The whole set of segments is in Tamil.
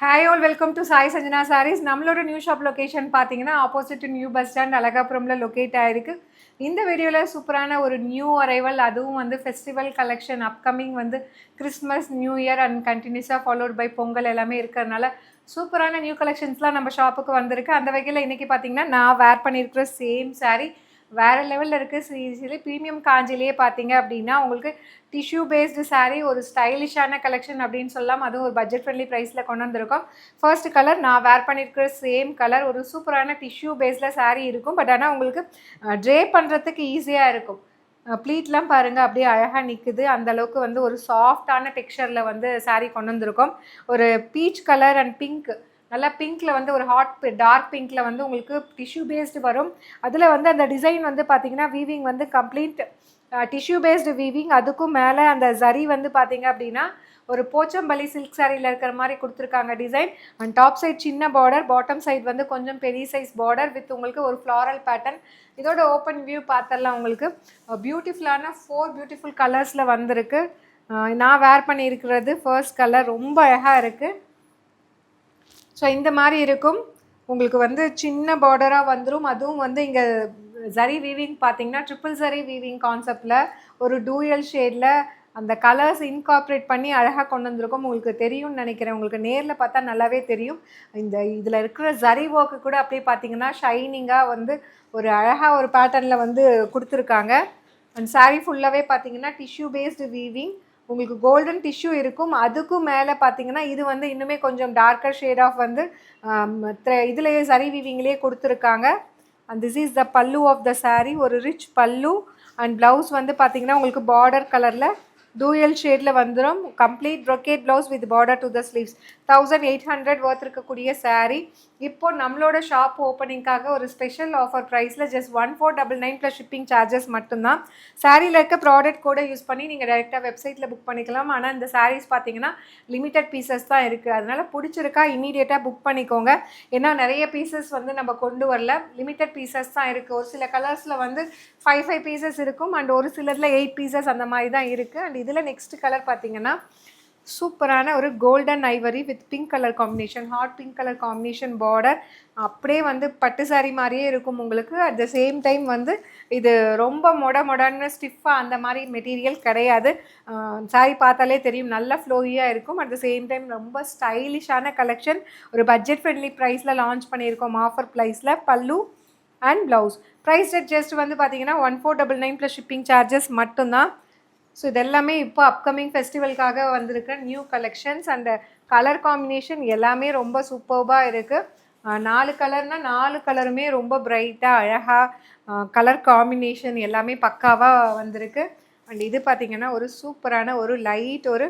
Hi all welcome to Sai Sanjana sarees. நம்மளோட நியூ ஷாப் லொக்கேஷன் பார்த்தீங்கன்னா ஆப்போசிட் நியூ பஸ் ஸ்டாண்ட் அழகாபுரமில் லொக்கேட் ஆகிருக்கு. இந்த வீடியோவில் சூப்பரான ஒரு நியூ அரைவல், அதுவும் வந்து ஃபெஸ்டிவல் கலெக்ஷன் அப்கமிங் வந்து கிறிஸ்மஸ், நியூ இயர் அண்ட் கண்டினியூஸாக ஃபாலோட் பை பொங்கல் எல்லாமே இருக்கிறதுனால சூப்பரான நியூ கலெக்ஷன்ஸ்லாம் நம்ம ஷாப்புக்கு வந்திருக்கு. அந்த வகையில் இன்றைக்கி பார்த்தீங்கன்னா நான் வேர் பண்ணியிருக்கிற சேம் சாரீ வேறு லெவலில் இருக்குது. சீரியஸ்லி ப்ரீமியம் காஞ்சிலேயே பார்த்தீங்க அப்படின்னா உங்களுக்கு டிஷ்யூ பேஸ்டு சாரீ, ஒரு ஸ்டைலிஷான கலெக்ஷன் அப்படின்னு சொல்லலாம். அதுவும் ஒரு பட்ஜெட் ஃப்ரெண்ட்லி ப்ரைஸில் கொண்டு வந்திருக்கோம். ஃபர்ஸ்ட் கலர் நான் வேர் பண்ணியிருக்கிற சேம் கலர், ஒரு சூப்பரான டிஷ்யூ பேஸில் சாரீ இருக்கும். பட் ஆனால் உங்களுக்கு ட்ரே பண்ணுறதுக்கு ஈஸியாக இருக்கும். ப்ளீட்லாம் பாருங்கள் அப்படியே அழகாக நிற்குது. அந்தளவுக்கு வந்து ஒரு சாஃப்டான டெக்ஸ்சரில் வந்து சாரீ கொண்டு வந்திருக்கோம். ஒரு பீச் கலர் அண்ட் பிங்க், நல்லா பிங்க்கில் வந்து ஒரு டார்க் பிங்க்கில் வந்து உங்களுக்கு டிஷ்யூ பேஸ்டு வரும். அதில் வந்து அந்த டிசைன் வந்து பார்த்திங்கன்னா வீவிங் வந்து கம்ப்ளீட் டிஷ்யூ பேஸ்டு வீவிங். அதுக்கும் மேலே அந்த ஜரி வந்து பார்த்திங்க அப்படின்னா ஒரு போச்சம்பள்ளி சில்க் சாரியில் இருக்கிற மாதிரி கொடுத்துருக்காங்க டிசைன். அண்ட் டாப் சைட் சின்ன பார்டர், பாட்டம் சைட் வந்து கொஞ்சம் பெரிய சைஸ் பார்டர் வித் உங்களுக்கு ஒரு ஃப்ளாரல் பேட்டர்ன். இதோட ஓப்பன் வியூ பார்த்தரலாம். உங்களுக்கு பியூட்டிஃபுல்லான 4 பியூட்டிஃபுல் கலர்ஸில் வந்திருக்கு. நான் வேர் பண்ணியிருக்கிறது ஃபர்ஸ்ட் கலர், ரொம்ப அழகாக இருக்குது. ஸோ இந்த மாதிரி இருக்கும். உங்களுக்கு வந்து சின்ன பார்டராக வந்துடும். அதுவும் வந்து இங்கே ஜரி வீவிங் பார்த்தீங்கன்னா ட்ரிபிள் ஜரி வீவிங் கான்செப்டில் ஒரு டூயல் ஷேடில் அந்த கலர்ஸ் இன்கார்ப்ரேட் பண்ணி அழகாக கொண்டு வந்திருக்கோம். உங்களுக்கு தெரியும்னு நினைக்கிறேன். உங்களுக்கு நேரில் பார்த்தா நல்லாவே தெரியும். இதில் இருக்கிற ஜரி ஒர்க்கு கூட அப்படியே பார்த்தீங்கன்னா ஷைனிங்காக வந்து ஒரு அழகாக ஒரு பேட்டர்னில் வந்து கொடுத்துருக்காங்க. அண்ட் சாரீ ஃபுல்லாகவே பார்த்தீங்கன்னா டிஷ்யூ பேஸ்டு வீவிங். உங்களுக்கு கோல்டன் டிஷ்யூ இருக்கும். அதுக்கும் மேலே பார்த்தீங்கன்னா இது வந்து இன்னுமே கொஞ்சம் டார்க்கர் ஷேட் ஆஃப் வந்து இதுலேயே சரி வீவிங்லேயே கொடுத்துருக்காங்க. அண்ட் திஸ் இஸ் த பல்லு ஆஃப் த சாரீ. ஒரு ரிச் பல்லு அண்ட் ப்ளவுஸ் வந்து பார்த்தீங்கன்னா உங்களுக்கு பார்டர் கலரில் டூயல் ஷேடில் வந்துடும். Complete brocade blouse with border to the sleeves. 1800 worth இருக்கக்கூடிய சாரீ. இப்போ நம்மளோட ஷாப் ஓப்பனிங்காக ஒரு ஸ்பெஷல் ஆஃபர் ப்ரைஸில் ஜஸ்ட் 1499 ப்ளஸ் ஷிப்பிங் சார்ஜஸ் மட்டும்தான். சாரியில் இருக்க ப்ராடக்ட் கூட யூஸ் பண்ணி நீங்கள் டைரெக்டாக வெப்சைட்டில் புக் பண்ணிக்கலாம். ஆனால் இந்த சாரீஸ் பார்த்தீங்கன்னா லிமிட்டட் பீசஸ் தான் இருக்குது. அதனால் பிடிச்சிருக்கா இமீடியட்டாக புக் பண்ணிக்கோங்க. ஏன்னா நிறைய பீசஸ் வந்து நம்ம கொண்டு வரல, லிமிட்டட் பீசஸ் தான் இருக்குது. ஒரு சில கலர்ஸில் வந்து 5 பீசஸ் இருக்கும் அண்ட் ஒரு சிலரில் 8 பீசஸ் அந்த மாதிரி தான் இருக்குது. அண்ட் இதில் நெக்ஸ்ட் கலர் பார்த்தீங்கன்னா சூப்பரான ஒரு golden Ivory with pink colour combination, hot pink colour combination border. அப்படியே வந்து பட்டு சாரி மாதிரியே இருக்கும் உங்களுக்கு. அட் த சேம் டைம் வந்து இது ரொம்ப மொடன்னு ஸ்டிஃபாக அந்த மாதிரி மெட்டீரியல் கிடையாது. சாரி பார்த்தாலே தெரியும், நல்ல ஃப்ளோயியாக இருக்கும். அட் த சேம் டைம் ரொம்ப ஸ்டைலிஷான கலெக்ஷன். ஒரு பட்ஜெட் ஃப்ரெண்ட்லி ப்ரைஸில் லான்ச் பண்ணியிருக்கோம் ஆஃபர் ப்ரைஸில். பல்லு அண்ட் ப்ளவுஸ் ப்ரைஸ் ஜஸ்ட் வந்து பார்த்தீங்கன்னா 1499 ப்ளஸ் ஷிப்பிங் சார்ஜஸ் மட்டும்தான். ஸோ இதெல்லாமே இப்போ அப்கமிங் ஃபெஸ்டிவலுக்காக வந்திருக்க new collections. And colour combination எல்லாமே ரொம்ப சூப்பர்பாக இருக்குது. 4 கலர்னால் 4 கலருமே ரொம்ப பிரைட்டாக அழகாக கலர் காம்பினேஷன் எல்லாமே பக்காவாக வந்திருக்கு. அண்ட் இது பார்த்திங்கன்னா ஒரு சூப்பரான ஒரு லைட் ஒரு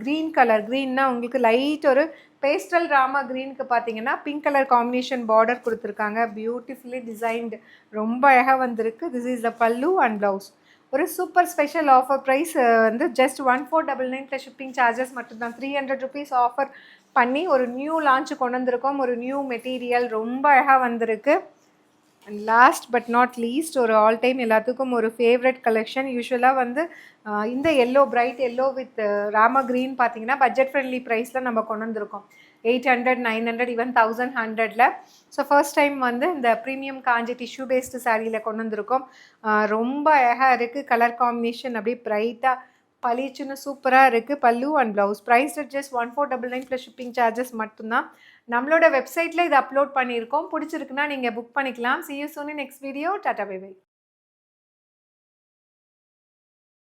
க்ரீன் கலர். க்ரீன்னா உங்களுக்கு லைட் ஒரு பேஸ்டல் ராமா க்ரீனுக்கு பார்த்தீங்கன்னா பிங்க் கலர் காம்பினேஷன் பார்டர் கொடுத்துருக்காங்க. பியூட்டிஃபுல்லி டிசைன்டு, ரொம்ப அழகாக வந்திருக்கு. திஸ் இஸ் த பல்லு அண்ட் ப்ளவுஸ். ஒரு சூப்பர் ஸ்பெஷல் ஆஃபர் ப்ரைஸ் வந்து ஜஸ்ட் 1499 ப்ளஸ் ஷிப்பிங் சார்ஜஸ் மட்டும்தான். 300 ருபீஸ் ஆஃபர் பண்ணி ஒரு நியூ லான்ச்சு கொண்டு வந்திருக்கோம். ஒரு நியூ மெட்டீரியல் ரொம்ப அழகாக வந்திருக்கு. And last but not least, ஒரு ஆல் டைம் எல்லாத்துக்கும் ஒரு ஃபேவரட் கலெக்ஷன். யூஸ்வலாக வந்து இந்த yellow, bright yellow with Rama green பார்த்தீங்கன்னா பட்ஜெட் ஃப்ரெண்ட்லி ப்ரைஸில் நம்ம கொண்டு வந்திருக்கோம். 800, 900, ஈவன் 1100ல். ஸோ ஃபர்ஸ்ட் டைம் வந்து இந்த ப்ரீமியம் காஞ்சி டிஷ்யூ பேஸ்டு சாரியில் கொண்டு வந்திருக்கோம். ரொம்ப அழகாக இருக்குது. கலர் காம்பினேஷன் அப்படியே ப்ரைட்டாக பளிச்சுன்னு சூப்பராக இருக்குது. Pallu and blouse. Price just 1499 plus shipping charges மட்டும்தான். நம்மளோட வெப்சைட்டில் இதை அப்லோட் பண்ணியிருக்கோம். பிடிச்சிருக்குன்னா நீங்கள் புக் பண்ணிக்கலாம். See you soon in next video. Tata bye by.